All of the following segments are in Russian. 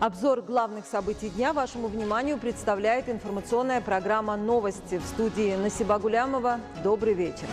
Обзор главных событий дня вашему вниманию представляет информационная программа «Новости». В студии Насиба Гулямова. Добрый вечер.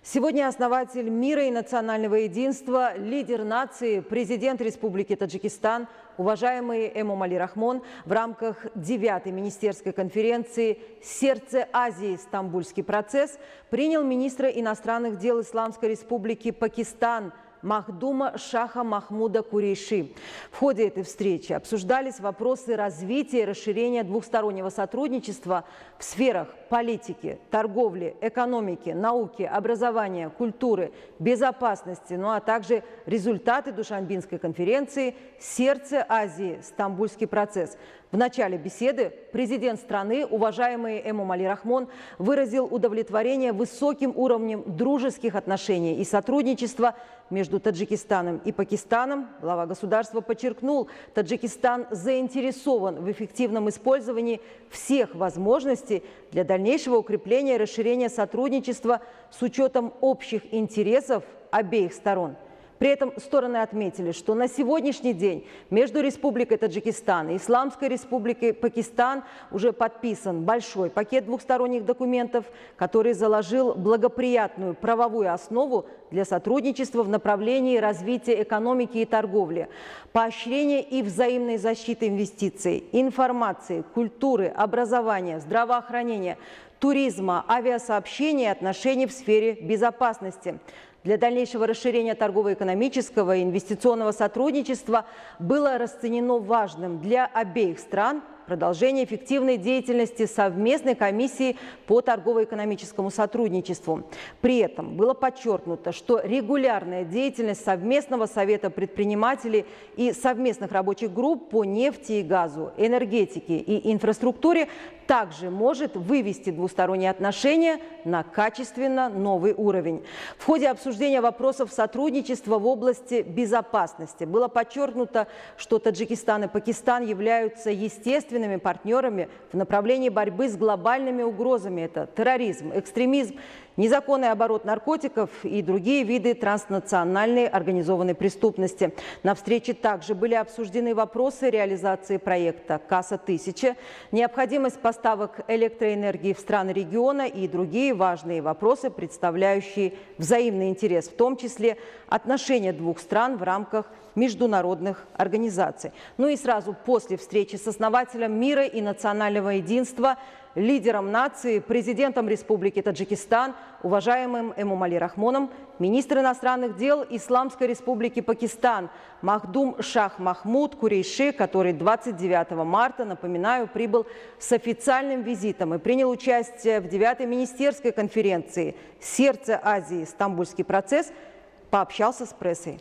Сегодня основатель мира и национального единства, лидер нации, президент Республики Таджикистан, уважаемый Эмомали Рахмон в рамках 9-й министерской конференции «Сердце Азии. Стамбульский процесс» принял министра иностранных дел Исламской Республики Пакистан Махдума Шаха Махмуда Курейши. В ходе этой встречи обсуждались вопросы развития и расширения двухстороннего сотрудничества в сферах политики, торговли, экономики, науки, образования, культуры, безопасности, а также результаты Душанбинской конференции «Сердце Азии. Стамбульский процесс». В начале беседы президент страны, уважаемый Эмомали Рахмон, выразил удовлетворение высоким уровнем дружеских отношений и сотрудничества между Таджикистаном и Пакистаном. Глава государства подчеркнул, Таджикистан заинтересован в эффективном использовании всех возможностей для дальнейшего укрепления и расширения сотрудничества с учетом общих интересов обеих сторон. При этом стороны отметили, что на сегодняшний день между Республикой Таджикистан и Исламской Республикой Пакистан уже подписан большой пакет двухсторонних документов, который заложил благоприятную правовую основу для сотрудничества в направлении развития экономики и торговли, поощрения и взаимной защиты инвестиций, информации, культуры, образования, здравоохранения, туризма, авиасообщения и отношений в сфере безопасности. Для дальнейшего расширения торгово-экономического и инвестиционного сотрудничества было расценено важным для обеих стран продолжение эффективной деятельности совместной комиссии по торгово-экономическому сотрудничеству. При этом было подчеркнуто, что регулярная деятельность совместного совета предпринимателей и совместных рабочих групп по нефти и газу, энергетике и инфраструктуре также может вывести двусторонние отношения на качественно новый уровень. В ходе обсуждения вопросов сотрудничества в области безопасности было подчеркнуто, что Таджикистан и Пакистан являются естественными партнерами в направлении борьбы с глобальными угрозами. Это терроризм, экстремизм, незаконный оборот наркотиков и другие виды транснациональной организованной преступности. На встрече также были обсуждены вопросы реализации проекта КАСА-1000, необходимость поставок электроэнергии в страны региона и другие важные вопросы, представляющие взаимный интерес, в том числе отношения двух стран в рамках международных организаций. И сразу после встречи с основателем мира и национального единства, лидером нации, президентом Республики Таджикистан, уважаемым Эмомали Рахмоном, министр иностранных дел Исламской Республики Пакистан Махдум Шах Махмуд Курейши, который 29 марта, напоминаю, прибыл с официальным визитом и принял участие в 9-й министерской конференции «Сердце Азии. Стамбульский процесс», пообщался с прессой.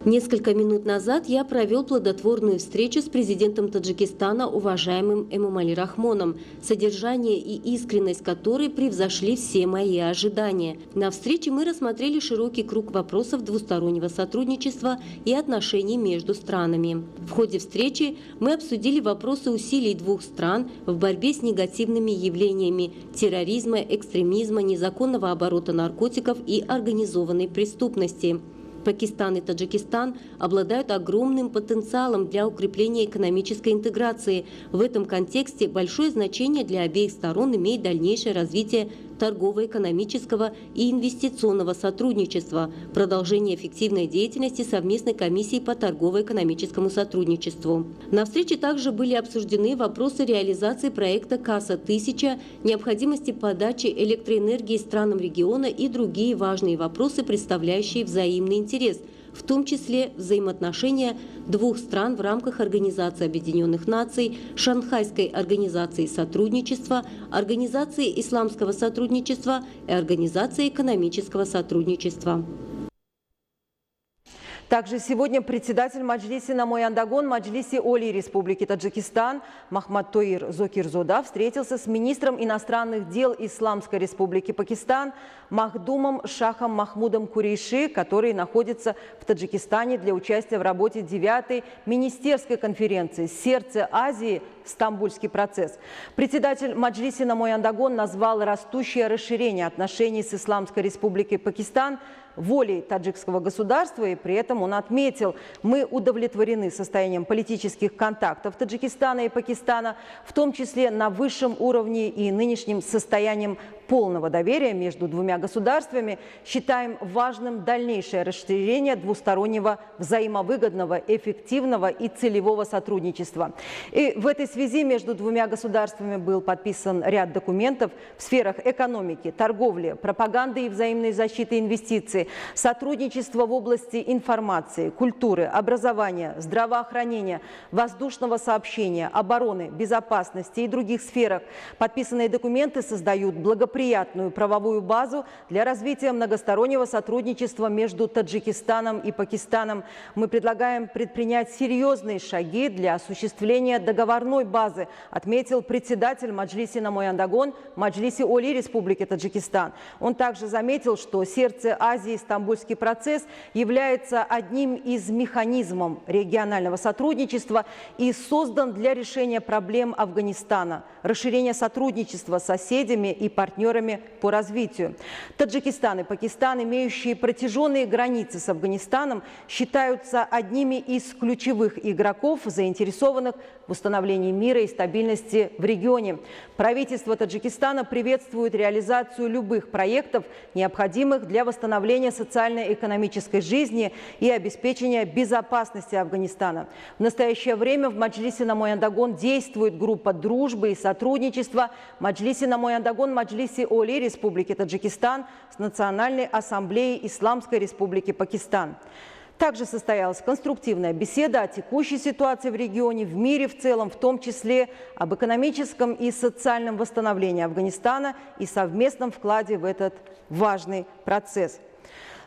Несколько минут назад я провел плодотворную встречу с президентом Таджикистана, уважаемым Эмомали Рахмоном, содержание и искренность которой превзошли все мои ожидания. На встрече мы рассмотрели широкий круг вопросов двустороннего сотрудничества и отношений между странами. В ходе встречи мы обсудили вопросы усилий двух стран в борьбе с негативными явлениями терроризма, экстремизма, незаконного оборота наркотиков и организованной преступности. Пакистан и Таджикистан обладают огромным потенциалом для укрепления экономической интеграции. В этом контексте большое значение для обеих сторон имеет дальнейшее развитие торгово-экономического и инвестиционного сотрудничества, продолжение эффективной деятельности совместной комиссии по торгово-экономическому сотрудничеству. На встрече также были обсуждены вопросы реализации проекта КАСА-1000, необходимости подачи электроэнергии странам региона и другие важные вопросы, представляющие взаимный интерес, в том числе взаимоотношения двух стран в рамках Организации Объединенных Наций, Шанхайской организации сотрудничества, Организации исламского сотрудничества и Организации экономического сотрудничества. Также сегодня председатель Маджлиси Намояндагон Маджлиси Оли Республики Таджикистан Махмад-Тоир Зокирзода встретился с министром иностранных дел Исламской Республики Пакистан Махдумом Шахом Махмудом Курейши, который находится в Таджикистане для участия в работе 9-й министерской конференции «Сердце Азии. Стамбульский процесс». Председатель Маджлиси Намояндагон назвал растущее расширение отношений с Исламской Республикой Пакистан волей таджикского государства, и при этом он отметил: мы удовлетворены состоянием политических контактов Таджикистана и Пакистана, в том числе на высшем уровне, и нынешним состоянием полного доверия между двумя государствами. Считаем важным дальнейшее расширение двустороннего взаимовыгодного, эффективного и целевого сотрудничества. И в этой связи между двумя государствами был подписан ряд документов в сферах экономики, торговли, пропаганды и взаимной защиты инвестиций, сотрудничества в области информации, культуры, образования, здравоохранения, воздушного сообщения, обороны, безопасности и других сферах. Подписанные документы создают благоприятную правовую базу для развития многостороннего сотрудничества между Таджикистаном и Пакистаном. Мы предлагаем предпринять серьезные шаги для осуществления договорной базы, отметил председатель Маджлиси Намояндагон Маджлиси Оли Республики Таджикистан. Он также заметил, что сердце Азии Стамбульский процесс является одним из механизмов регионального сотрудничества и создан для решения проблем Афганистана, расширения сотрудничества с соседями и партнерами по развитию. Таджикистан и Пакистан, имеющие протяженные границы с Афганистаном, считаются одними из ключевых игроков, заинтересованных в установлении мира и стабильности в регионе. Правительство Таджикистана приветствует реализацию любых проектов, необходимых для восстановления социально-экономической жизни и обеспечения безопасности Афганистана. В настоящее время в Маджлиси Намояндагон действует группа дружбы и сотрудничества Маджлиси Намояндагон Маджлиси Оли Республики Таджикистан с Национальной ассамблеей Исламской Республики Пакистан. Также состоялась конструктивная беседа о текущей ситуации в регионе, в мире в целом, в том числе об экономическом и социальном восстановлении Афганистана и совместном вкладе в этот важный процесс.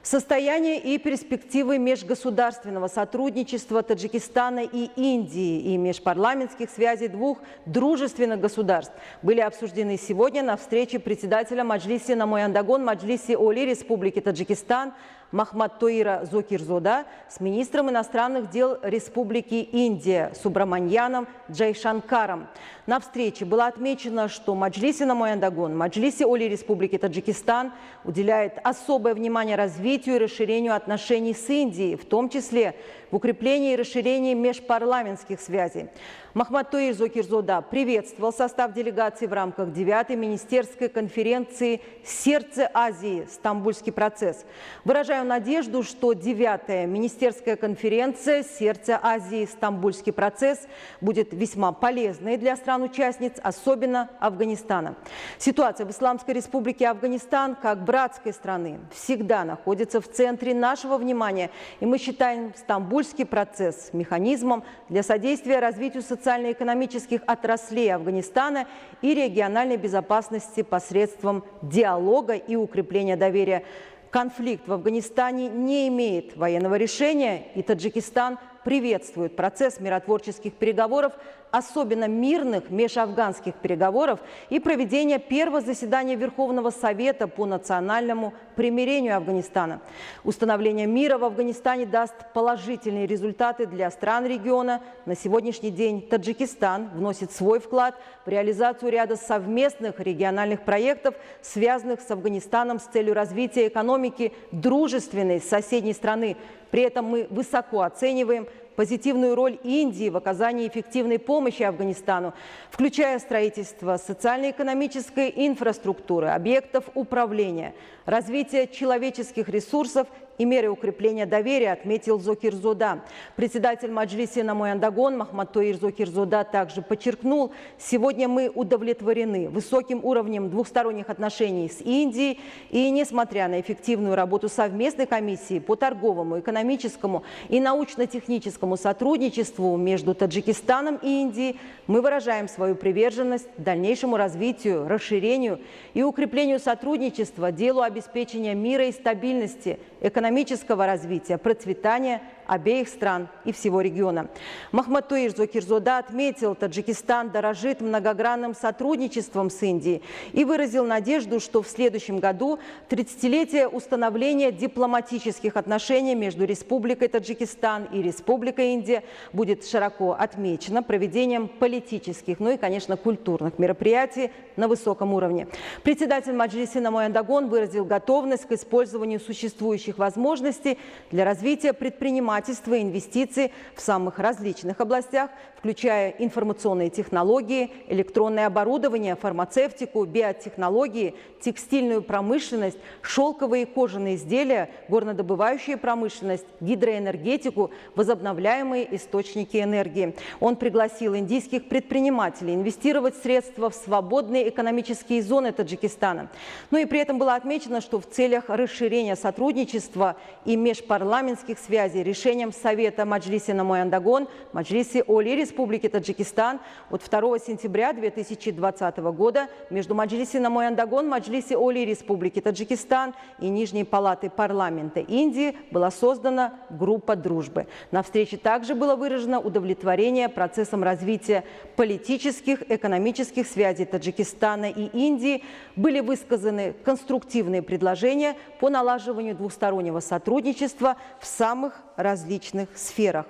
Состояние и перспективы межгосударственного сотрудничества Таджикистана и Индии и межпарламентских связей двух дружественных государств были обсуждены сегодня на встрече председателя Маджлиси Намояндагон Маджлиси Оли Республики Таджикистан Махматтоира Зокирзода с министром иностранных дел Республики Индия Субраманьяном Джайшанкаром. На встрече было отмечено, что Маджлиси Намояндагон Маджлиси Оли Республики Таджикистан уделяет особое внимание развитию и расширению отношений с Индией, в том числе в укреплении и расширении межпарламентских связей. Махматтоир Зокирзода приветствовал состав делегации в рамках 9-й министерской конференции «Сердце Азии. Стамбульский процесс». Выражаю надежду, что 9-я министерская конференция «Сердце Азии. Стамбульский процесс» будет весьма полезной для стран-участниц, особенно Афганистана. Ситуация в Исламской Республике Афганистан, как братской страны, всегда находится в центре нашего внимания, и мы считаем Стамбульский процесс механизмом для содействия развитию социально-экономических отраслей Афганистана и региональной безопасности посредством диалога и укрепления доверия. Конфликт в Афганистане не имеет военного решения, и Таджикистан приветствует процесс миротворческих переговоров, особенно мирных межафганских переговоров, и проведение первого заседания Верховного Совета по национальному примирению Афганистана. Установление мира в Афганистане даст положительные результаты для стран региона. На сегодняшний день Таджикистан вносит свой вклад в реализацию ряда совместных региональных проектов, связанных с Афганистаном с целью развития экономики дружественной соседней страны. При этом мы высоко оцениваем позитивную роль Индии в оказании эффективной помощи Афганистану, включая строительство социально-экономической инфраструктуры, объектов управления, развитие человеческих ресурсов и меры укрепления доверия, отметил Зокирзода. Председатель Маджлиси Намояндагон Махматтоир Зокирзода также подчеркнул: сегодня мы удовлетворены высоким уровнем двухсторонних отношений с Индией, и несмотря на эффективную работу совместной комиссии по торговому, экономическому и научно-техническому сотрудничеству между Таджикистаном и Индией, мы выражаем свою приверженность дальнейшему развитию, расширению и укреплению сотрудничества, делу обеспечения мира и стабильности, экономического развития, процветания, обеих стран и всего региона. Махматуир Зокирзода отметил, Таджикистан дорожит многогранным сотрудничеством с Индией и выразил надежду, что в следующем году 30-летие установления дипломатических отношений между Республикой Таджикистан и Республикой Индия будет широко отмечено проведением политических, ну и, конечно, культурных мероприятий на высоком уровне. Председатель Маджлиса Намоян Дагон выразил готовность к использованию существующих возможностей для развития предпринимательства и инвестиций в самых различных областях, включая информационные технологии, электронное оборудование, фармацевтику, биотехнологии, текстильную промышленность, шелковые и кожаные изделия, горнодобывающую промышленность, гидроэнергетику, возобновляемые источники энергии. Он пригласил индийских предпринимателей инвестировать средства в свободные экономические зоны Таджикистана. Ну и при этом было отмечено, что в целях расширения сотрудничества и межпарламентских связей решением Совета Маджлиса Намоян Дагон, Маджлиса Оли Республики Таджикистан от 2 сентября 2020 года между Маджлиса Намоян Дагон, Маджлиса Оли Республики Таджикистан и Нижней палаты парламента Индии была создана группа дружбы. На встрече также было выражено удовлетворение процессом развития политических, экономических связей Таджикистана и Индии. Были высказаны конструктивные предложения по налаживанию двустороннего сотрудничества в самых различных сферах.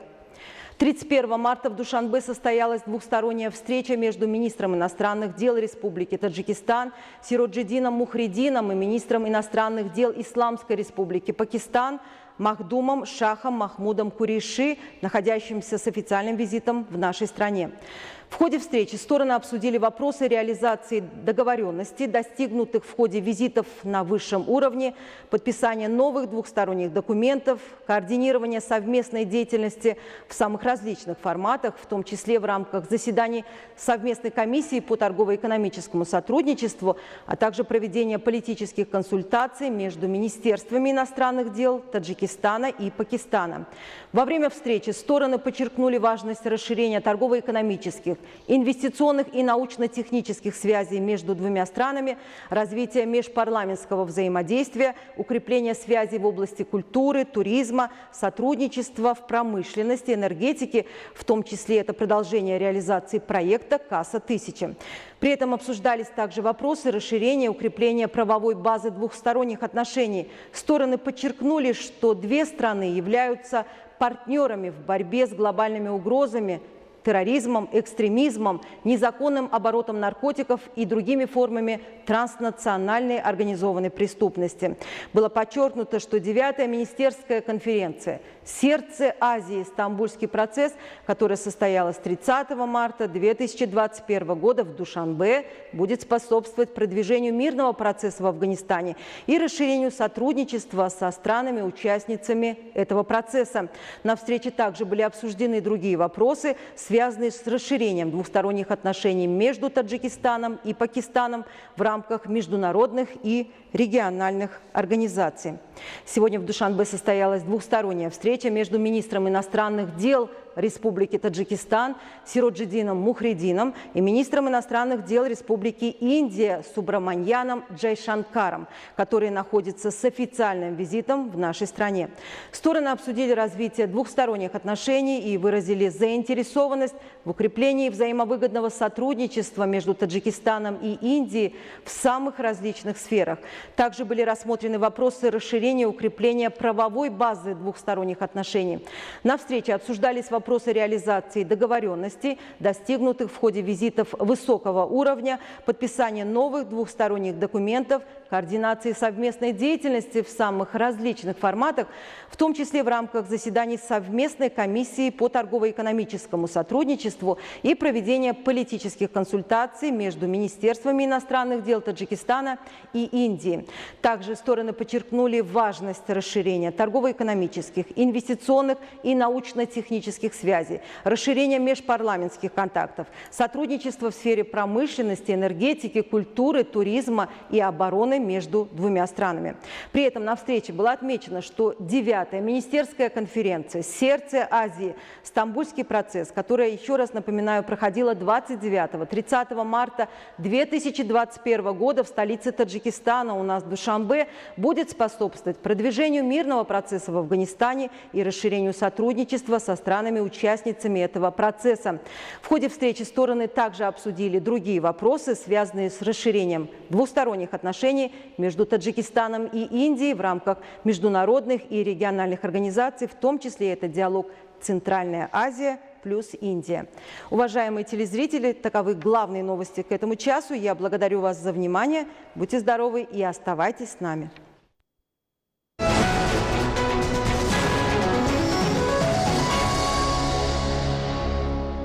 31 марта в Душанбе состоялась двухсторонняя встреча между министром иностранных дел Республики Таджикистан Сироджиддином Мухридином и министром иностранных дел Исламской Республики Пакистан Махдумом Шахом Махмудом Курейши, находящимся с официальным визитом в нашей стране. В ходе встречи стороны обсудили вопросы реализации договоренностей, достигнутых в ходе визитов на высшем уровне, подписания новых двухсторонних документов, координирования совместной деятельности в самых различных форматах, в том числе в рамках заседаний совместной комиссии по торгово-экономическому сотрудничеству, а также проведения политических консультаций между министерствами иностранных дел Таджикистана и Пакистана. Во время встречи стороны подчеркнули важность расширения торгово-экономических, инвестиционных и научно-технических связей между двумя странами, развития межпарламентского взаимодействия, укрепления связей в области культуры, туризма, сотрудничества в промышленности, энергетике, в том числе это продолжение реализации проекта «Касса-1000». При этом обсуждались также вопросы расширения и укрепления правовой базы двухсторонних отношений. Стороны подчеркнули, что две страны являются партнерами в борьбе с глобальными угрозами, терроризмом, экстремизмом, незаконным оборотом наркотиков и другими формами транснациональной организованной преступности. Было подчеркнуто, что 9-я министерская конференция «Сердце Азии. Стамбульский процесс», которая состоялась 30 марта 2021 года в Душанбе, будет способствовать продвижению мирного процесса в Афганистане и расширению сотрудничества со странами-участницами этого процесса. На встрече также были обсуждены другие вопросы, связанные с расширением двусторонних отношений между Таджикистаном и Пакистаном в рамках международных и региональных организаций. Сегодня в Душанбе состоялась двухсторонняя встреча между министром иностранных дел Республики Таджикистан Сироджиддином Мухридином и министром иностранных дел Республики Индия Субраманьяном Джайшанкаром, который находится с официальным визитом в нашей стране. Стороны обсудили развитие двухсторонних отношений и выразили заинтересованность в укреплении взаимовыгодного сотрудничества между Таджикистаном и Индией в самых различных сферах. Также были рассмотрены вопросы расширения и укрепления правовой базы двухсторонних отношений. На встрече обсуждались вопросы реализации договоренностей, достигнутых в ходе визитов высокого уровня, подписания новых двухсторонних документов, координации совместной деятельности в самых различных форматах, в том числе в рамках заседаний совместной комиссии по торгово-экономическому сотрудничеству и проведения политических консультаций между министерствами иностранных дел Таджикистана и Индии. Также стороны подчеркнули важность расширения торгово-экономических, инвестиционных и научно-технических связей, расширения межпарламентских контактов, сотрудничество в сфере промышленности, энергетики, культуры, туризма и обороны между двумя странами. При этом на встрече было отмечено, что 9-я министерская конференция «Сердце Азии. Стамбульский процесс», которая, еще раз напоминаю, проходила 29-30 марта 2021 года в столице Таджикистана, у нас в Душанбе, будет способствовать продвижению мирного процесса в Афганистане и расширению сотрудничества со странами-участницами этого процесса. В ходе встречи стороны также обсудили другие вопросы, связанные с расширением двусторонних отношений между Таджикистаном и Индией в рамках международных и региональных организаций, в том числе это диалог «Центральная Азия» плюс Индия. Уважаемые телезрители, таковы главные новости к этому часу. Я благодарю вас за внимание. Будьте здоровы и оставайтесь с нами.